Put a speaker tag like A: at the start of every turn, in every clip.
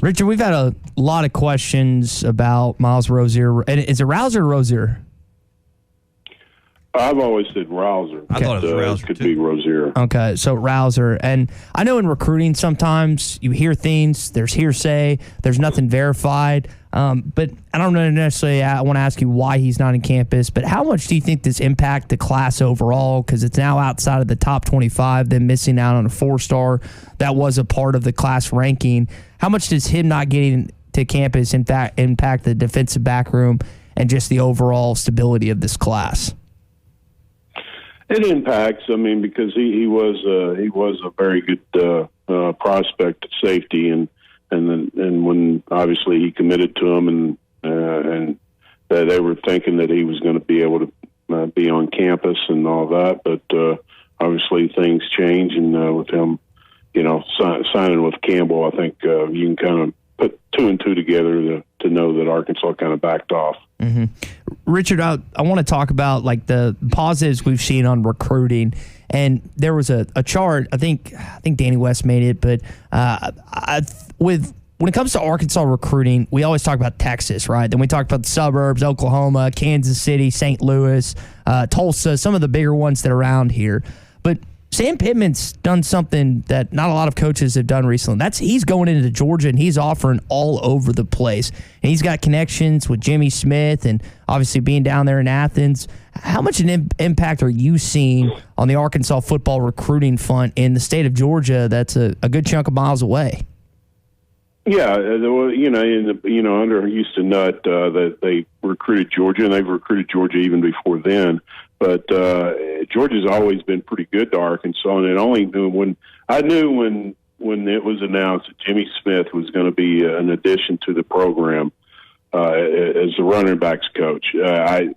A: Richard, we've had a lot of questions about Miles Rozier. And is it Rouser or Rozier?
B: I've always said Rouser.
C: I thought it was Rouser.
B: Could be Rozier.
A: Okay, so Rouser. And I know in recruiting sometimes you hear things, there's hearsay, there's nothing verified. But I don't know necessarily, I want to ask you why he's not on campus, but how much do you think this impact the class overall? Because it's now outside of the top 25, then missing out on a 4-star that was a part of the class ranking. How much does him not getting to campus impact the defensive back room and just the overall stability of this class?
B: It impacts. I mean, because he was a very good prospect at safety, and when obviously he committed to him, and they were thinking that he was going to be able to be on campus and all that, but obviously things change, and with him, signing with Campbell, I think you can kind of put 2 and 2 together to know that Arkansas kind of backed off.
A: Mm-hmm. Richard, I want to talk about like the positives we've seen on recruiting, and there was a chart. I think Danny West made it, but when it comes to Arkansas recruiting, we always talk about Texas, right? Then we talk about the suburbs, Oklahoma, Kansas City, St. Louis, Tulsa, some of the bigger ones that are around here. But Sam Pittman's done something that not a lot of coaches have done recently. He's going into Georgia, and he's offering all over the place. And he's got connections with Jimmy Smith and obviously being down there in Athens. How much an impact are you seeing on the Arkansas football recruiting front in the state of Georgia that's a good chunk of miles away?
B: Yeah, under Houston Nutt, that they recruited Georgia, and they've recruited Georgia even before then. But Georgia's always been pretty good to Arkansas, and it only when it was announced that Jimmy Smith was going to be an addition to the program as the running backs coach. I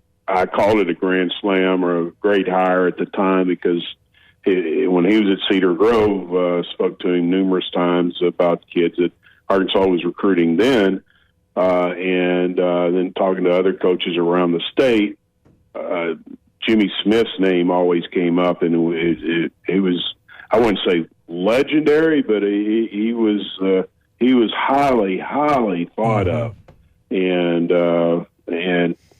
B: called it a grand slam or a great hire at the time because when he was at Cedar Grove, spoke to him numerous times about kids that Arkansas was recruiting then, and then talking to other coaches around the state. Jimmy Smith's name always came up, and it was, I wouldn't say legendary, but he was highly thought of, and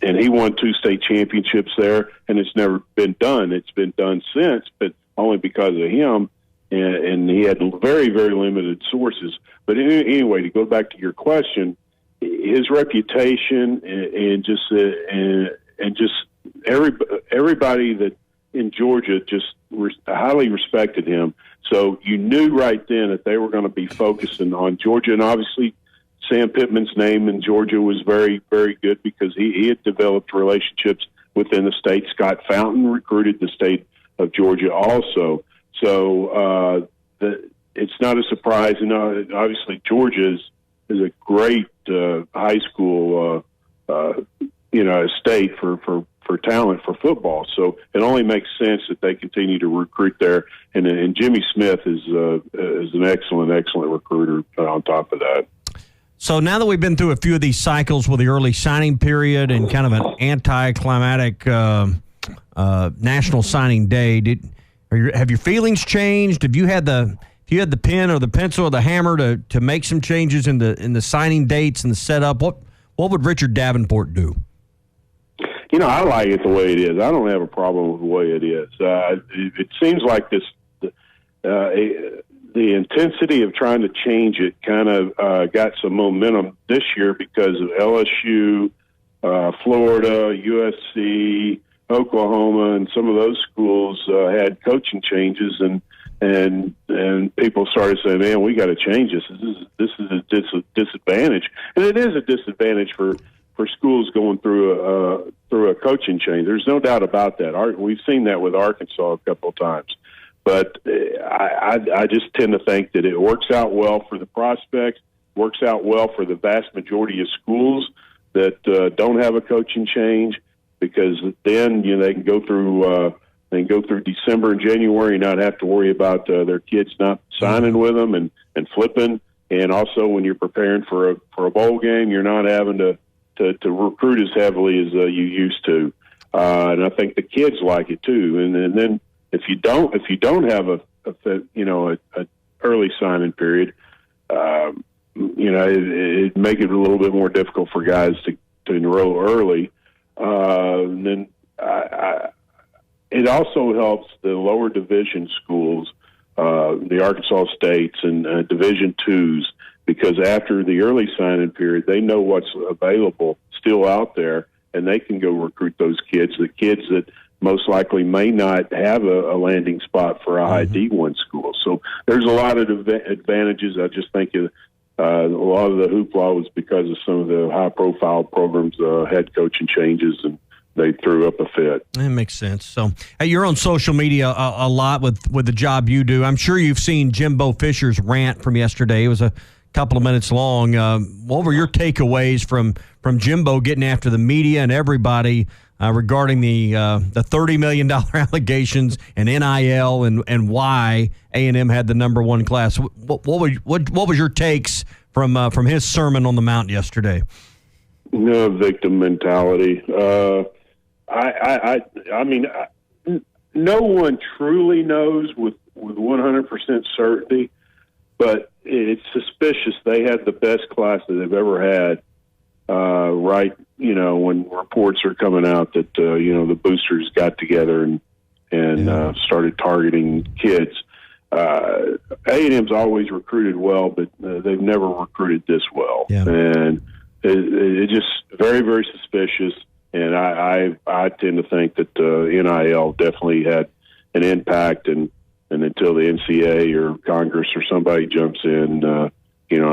B: he won 2 state championships there, and it's never been done. It's been done since, but only because of him, and he had very, very limited sources. But anyway, to go back to your question, his reputation and just everybody that in Georgia just highly respected him. So you knew right then that they were going to be focusing on Georgia, and obviously Sam Pittman's name in Georgia was very, very good because he had developed relationships within the state. Scott Fountain recruited the state of Georgia also. So it's not a surprise. And obviously Georgia is a great high school state for talent for football. So it only makes sense that they continue to recruit there. And Jimmy Smith is an excellent recruiter on top of that.
C: So now that we've been through a few of these cycles with the early signing period and kind of an anticlimactic national signing day, have your feelings changed? If you had the pen or the pencil or the hammer to make some changes in the signing dates and the setup, what would Richard Davenport do?
B: I like it the way it is. I don't have a problem with the way it is. It seems like the intensity of trying to change it kind of got some momentum this year because of LSU, Florida, USC, Oklahoma, and some of those schools had coaching changes, and people started saying, "Man, we got to change this. This is a disadvantage," and it is a disadvantage for schools going through a coaching change. There's no doubt about that. We've seen that with Arkansas a couple of times. But I just tend to think that it works out well for the prospects, works out well for the vast majority of schools that don't have a coaching change, because then they can go through December and January and not have to worry about their kids not signing with them and flipping. And also when you're preparing for a bowl game, you're not having to recruit as heavily as you used to. And I think the kids like it too. And then if you don't have a early signing period, it make it a little bit more difficult for guys to enroll early. And then it also helps the lower division schools, the Arkansas States and Division twos, because after the early signing period, they know what's available still out there, and they can go recruit those kids, the kids that most likely may not have a landing spot for a high D1 school. So there's a lot of advantages. I just think a lot of the hoopla was because of some of the high-profile programs, head coaching changes, and they threw up a fit.
C: That makes sense. So you're on social media a lot with the job you do. I'm sure you've seen Jimbo Fisher's rant from yesterday. It was a couple of minutes long. What were your takeaways from Jimbo getting after the media and everybody regarding the $30 million allegations and NIL and why A&M had the number one class? What was your takes from his sermon on the Mount yesterday?
B: No victim mentality. I mean, no one truly knows with 100% certainty, but it's suspicious they had the best class that they've ever had. Right, when reports are coming out that the boosters got together and started targeting kids. A&M's always recruited well, but they've never recruited this well, and it's just very, very suspicious. And I tend to think that NIL definitely had an impact, and until the NCAA or Congress or somebody jumps in, I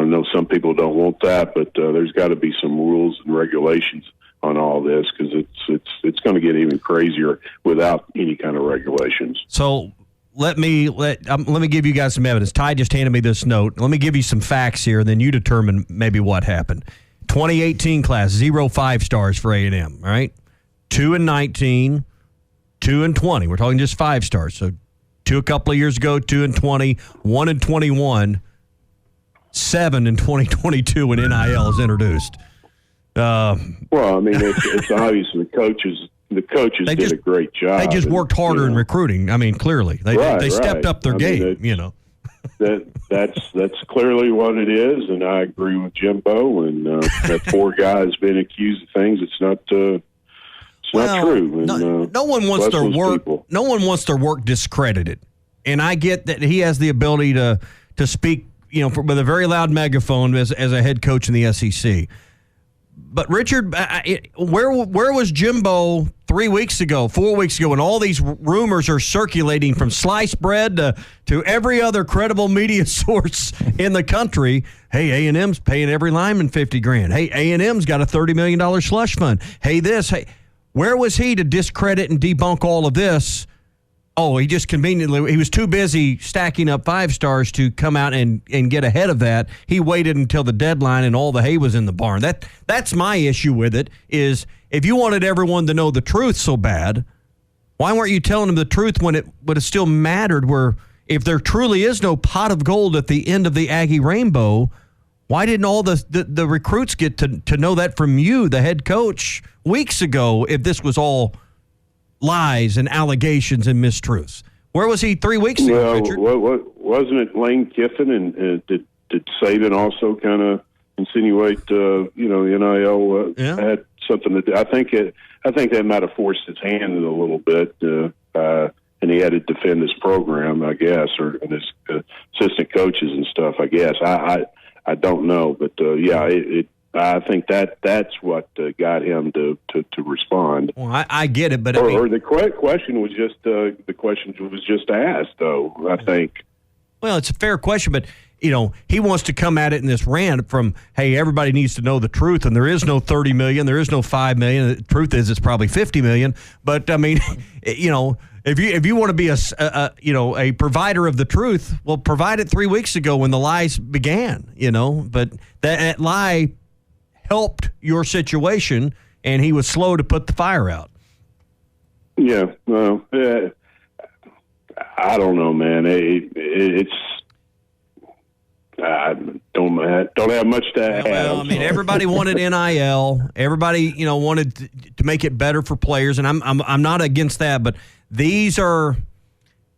B: know some people don't want that, but there's got to be some rules and regulations on all this, because it's going to get even crazier without any kind of regulations.
C: So let me give you guys some evidence. Ty just handed me this note. Let me give you some facts here, and then you determine maybe what happened. 2018 class, 0 5-stars for A&M, all right? 2 and 19, 2 and 20. We're talking just 5-stars. So 2 a couple of years ago, 2 and 20, 1 and 21, 7 in 2022 when NIL is introduced.
B: Well, I mean, it's obvious the coaches did a great job.
C: They just worked harder in recruiting. I mean, clearly. They stepped up their game,
B: That's clearly what it is, and I agree with Jimbo. And that poor guy has been accused of things. It's not true. And,
C: no one wants their work.
B: People.
C: No one wants their work discredited, and I get that he has the ability to speak, with a very loud megaphone as a head coach in the SEC. But Richard, where was Jimbo 3 weeks ago, 4 weeks ago, when all these rumors are circulating from sliced bread to every other credible media source in the country? Hey, A&M's paying every lineman $50,000. Hey, A&M's got a $30 million slush fund. Hey, where was he to discredit and debunk all of this? Oh, he just he was too busy stacking up 5-stars to come out and get ahead of that. He waited until the deadline and all the hay was in the barn. That's my issue with it, is if you wanted everyone to know the truth so bad, why weren't you telling them the truth when it would have still mattered, where if there truly is no pot of gold at the end of the Aggie rainbow, why didn't all the recruits get to know that from you, the head coach, weeks ago, if this was all lies and allegations and mistruths? Where was he 3 weeks ago, Richard?
B: Wasn't it Lane Kiffin, and did Saban also kind of insinuate NIL had something to do? I think that might have forced his hand in a little bit, and he had to defend his program, I guess, and his assistant coaches and stuff, I guess. I don't know, but I think that's what got him to respond.
C: Well, I get it, but
B: or the question was just asked, though. I think.
C: Well, it's a fair question, but he wants to come at it in this rant from, hey, everybody needs to know the truth, and there is no $30 million, there is no $5 million. The truth is, it's probably $50 million. But I mean, if you want to be a provider of the truth, well, provide it 3 weeks ago when the lies began. But that lie helped your situation, and he was slow to put the fire out.
B: Yeah, well, I don't know, man. It's I don't have much to add.
C: Well, I mean, everybody wanted NIL. Everybody, wanted to make it better for players, and I'm not against that. But these are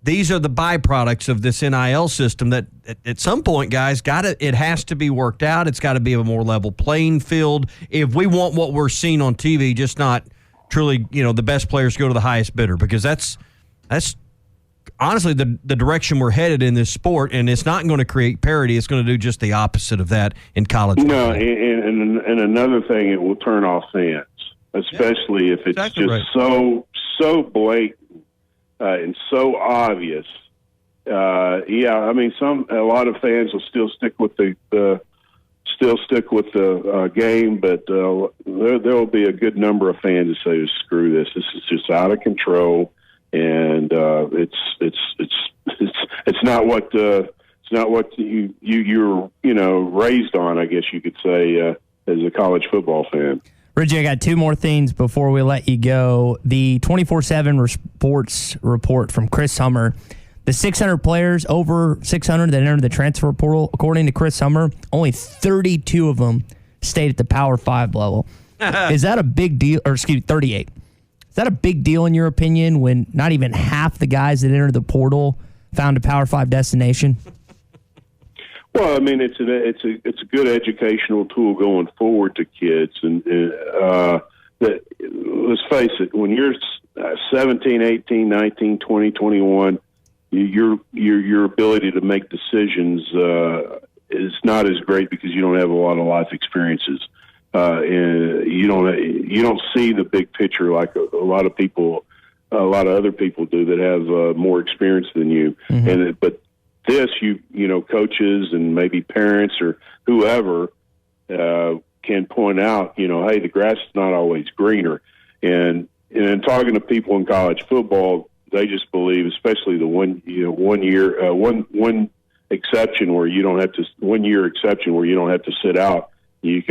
C: these are the byproducts of this NIL system that at some point, guys, it has to be worked out. It's got to be a more level playing field if we want what we're seeing on TV, just not truly, the best players go to the highest bidder, because that's honestly the direction we're headed in this sport, and it's not going to create parity. It's going to do just the opposite of that in college.
B: No, and another thing, it will turn off fans, especially if it's
C: exactly
B: just
C: right.
B: so blatant. And so obvious. A lot of fans will still stick with the game, but there will be a good number of fans that say, "Screw this! This is just out of control," and it's not what you're raised on, I guess you could say, as a college football fan.
A: Richie, I got two more things before we let you go. The 24/7 Sports report from Chris Hummer. The 600 players, over 600 that entered the transfer portal, according to Chris Hummer, only 32 of them stayed at the Power 5 level. Is that a big deal? Or 38. Is that a big deal in your opinion when not even half the guys that entered the portal found a Power 5 destination?
B: Well, I mean, it's a good educational tool going forward to kids, and let's face it, when you're 17, 18, 19, 20, 21, your ability to make decisions is not as great because you don't have a lot of life experiences, and you don't see the big picture like a lot of other people do that have more experience than you, but. This, coaches and maybe parents or whoever can point out, hey, the grass is not always greener. And talking to people in college football, they just believe, especially the one exception where you don't have to 1 year exception where you don't have to sit out. You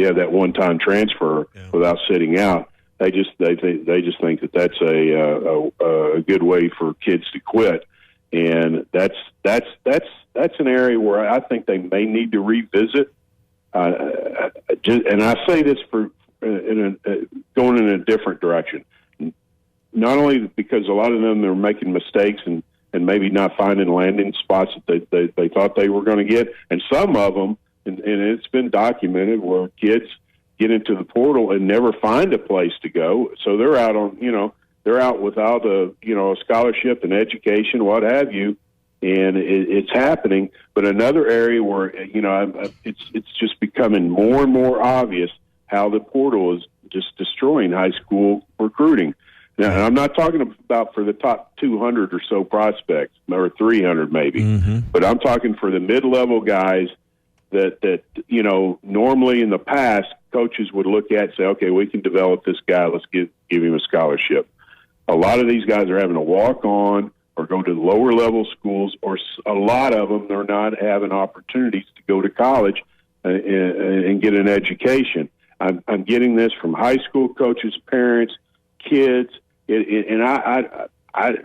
B: have that one-time transfer without sitting out. They just think that that's a good way for kids to quit. And that's an area where I think they may need to revisit. And I say this going in a different direction. Not only because a lot of them are making mistakes and maybe not finding landing spots that they thought they were going to get, and some of them, and it's been documented where kids get into the portal and never find a place to go, so they're out on They're out without a scholarship and education, what have you, and it's happening. But another area where it's just becoming more and more obvious how the portal is just destroying high school recruiting. Now, and I'm not talking about for the top 200 or so prospects, or 300 maybe, but I'm talking for the mid-level guys that normally in the past coaches would look at and say, okay, we can develop this guy, let's give him a scholarship. A lot of these guys are having to walk on or go to lower level schools, or a lot of them are not having opportunities to go to college and get an education. I'm getting this from high school coaches, parents, kids, and all I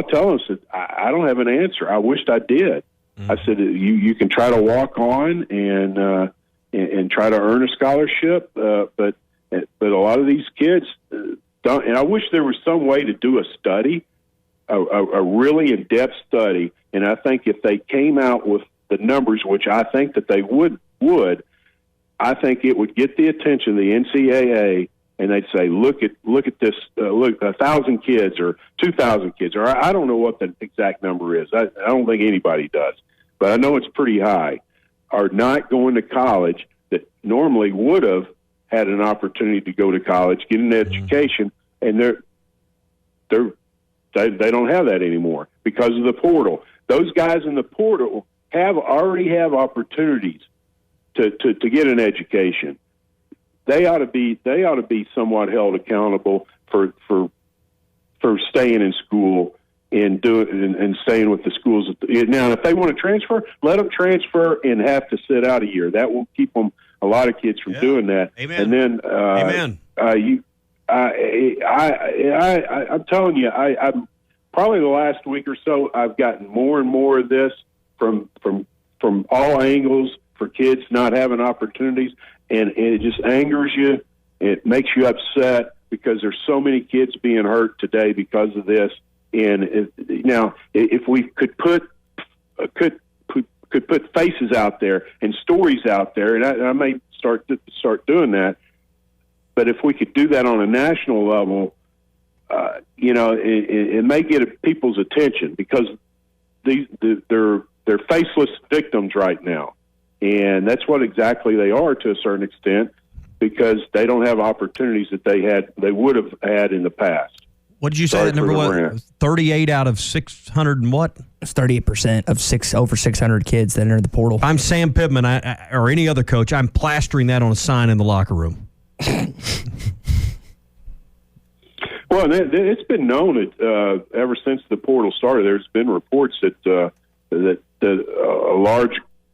B: tell them is that I don't have an answer. I wished I did. I said you can try to walk on and try to earn a scholarship, but a lot of these kids. And I wish there was some way to do a study, a really in-depth study. And I think if they came out with the numbers, which I think that they would, I think it would get the attention of the NCAA, and they'd say, look at this, look, 1,000 kids or 2,000 kids, or I don't know what the exact number is. I don't think anybody does, but I know it's pretty high, are not going to college that normally would have had an opportunity to go to college, get an education, and they don't have that anymore because of the portal. Those guys in the portal already have opportunities to get an education. They ought to be somewhat held accountable for staying in school and staying with the schools. Now, if they want to transfer, let them transfer and have to sit out a year. That will keep them. A lot of kids from doing that.
C: Amen.
B: And then,
C: Amen.
B: I'm telling you, I'm probably the last week or so, I've gotten more and more of this from all angles for kids not having opportunities, and it just angers you. It makes you upset because there's so many kids being hurt today because of this, Now, if we could put faces out there and stories out there, and I may start doing that. But if we could do that on a national level, it may get people's attention, because they're faceless victims right now, and that's what exactly they are to a certain extent, because they don't have opportunities that they would have had in the past.
C: What did you say that number was? 38 out of 600 and what?
A: It's 38% of over 600 kids that enter the portal.
C: I'm Sam Pittman, or any other coach. I'm plastering that on a sign in the locker room.
B: Well, it's been known ever since the portal started. There's been reports that a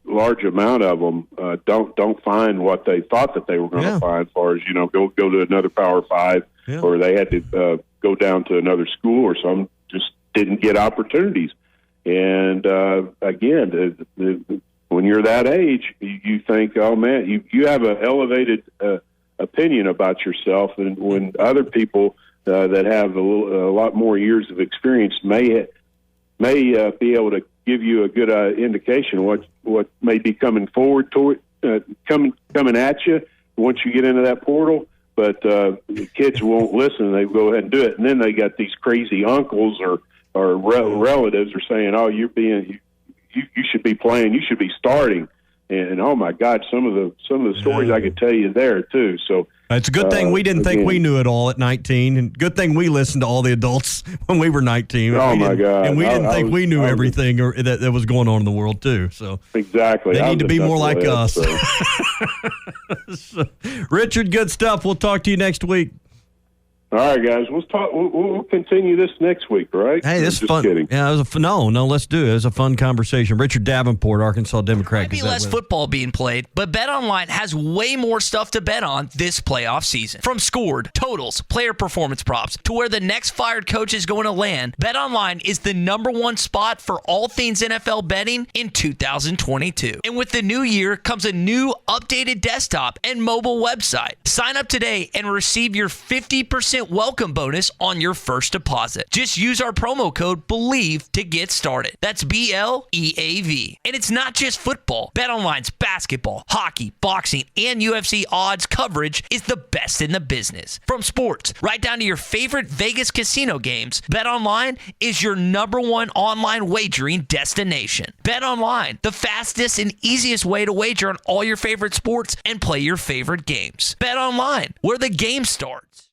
B: large amount of them don't find what they thought that they were going to find, as far as go to another Power 5, or they had to go down to another school, or some just didn't get opportunities. And again, when you're that age, you think, oh man, you have an elevated opinion about yourself, and when other people that have a lot more years of experience may be able to give you a good indication of what may be coming forward toward coming at you once you get into that portal. But the kids won't listen. They go ahead and do it, and then they got these crazy uncles or relatives are saying, "Oh, you should be playing. You should be starting." And oh my God, some of the stories I could tell you there too. So
C: it's a good thing we didn't think we knew it all at 19, and good thing we listened to all the adults when we were 19.
B: Oh my God!
C: And we didn't think we knew everything that was going on in the world too. So
B: exactly,
C: they need to be more like us. So, Richard, good stuff. We'll talk to you next week.
B: All right, guys. We'll continue this next week, right?
C: Hey, this is fun.
B: Kidding.
C: Yeah, it was no, let's do it. It was a fun conversation. Richard Davenport, Arkansas Democrat.
D: Might be less football being played, but BetOnline has way more stuff to bet on this playoff season. From scored, totals, player performance props, to where the next fired coach is going to land, BetOnline is the #1 spot for all things NFL betting in 2022. And with the new year comes a new updated desktop and mobile website. Sign up today and receive your 50% welcome bonus on your first deposit. Just use our promo code BELIEVE to get started. That's BLEAV. And it's not just football. BetOnline's basketball, hockey, boxing, and UFC odds coverage is the best in the business. From sports right down to your favorite Vegas casino games, BetOnline is your #1 online wagering destination. BetOnline, the fastest and easiest way to wager on all your favorite sports and play your favorite games. BetOnline, where the game starts.